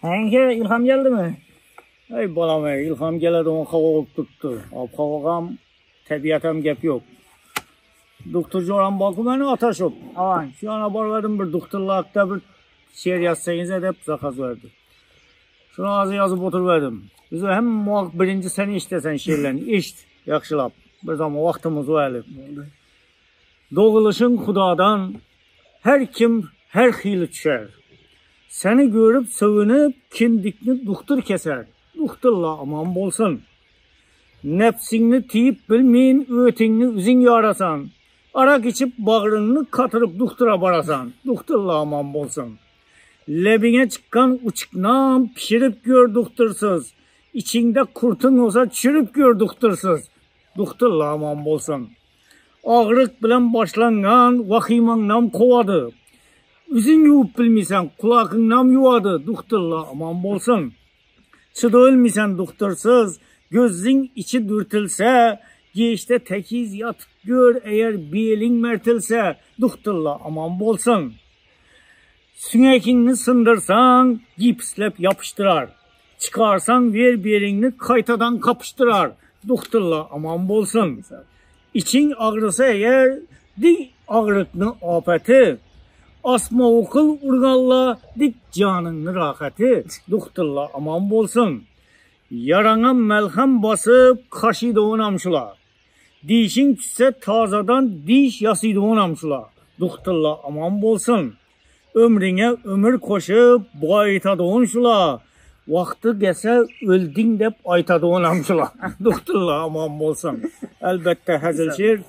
Hangi ilham geldi mi? Ey balam ey, ilham geldi onu hava olup tuttu. Ab havagam, tabiatam gap yok. Doktorcu olan bakı beni ataşıp. Aman, şu an haber verdim bir doktorlarlıkta bir şiir yazsayınız edip zakaz verdi. Şunu ağzı yazıp oturuverdim. Biz hem muhakkak birinci seni işlesen şiirlerini, işt, yakşılap. Bir zaman vaktimiz var eli. Doğuluşun Xudadan, her kim her xili düşer. Seni görüp sevinip kindikni doktor keser. Doktorla aman bolsun. Nefsini tiyip bilmeyin, öğütünü üzün yarasan. Arak içip bağrını katırıp doktora barasan. Doktorla aman bolsun. Lebine çıkan uçuknam pişirip gör doktorsuz. İçinde kurtun olsa çürüp gör doktorsuz. Doktorla aman bolsun. Ağrık bilen başlangan vahimandan kovadı. Üzün yuvup bilmisen kulakından yuvadı. Doktorla aman bolsun. Çıda ölmisen doktorsuz. Gözün içi dürtülse. Geçte tekiz yatıp gör eğer belin mertilse. Doktorla aman bolsun. Sünekini sındırsan gipslep yapıştırar. Çıkarsan ver belini kaytadan kapıştırar. Doktorla aman bolsun. İçin ağrısa eğer dik ağrıkını afeti. Asma okul urgalla dik canını rahati. Doktorla aman bolsun. Yarana melhem basıp kaşıydı onamşula. Dişin düşse tazadan diş yasıydı onamşula. Doktorla aman bolsun. Ömrine ömür koşup baytadı onşula. Vakti gelse öldün dep aytadı onamşula. Doktorla aman bolsun. Elbette hazır şiir.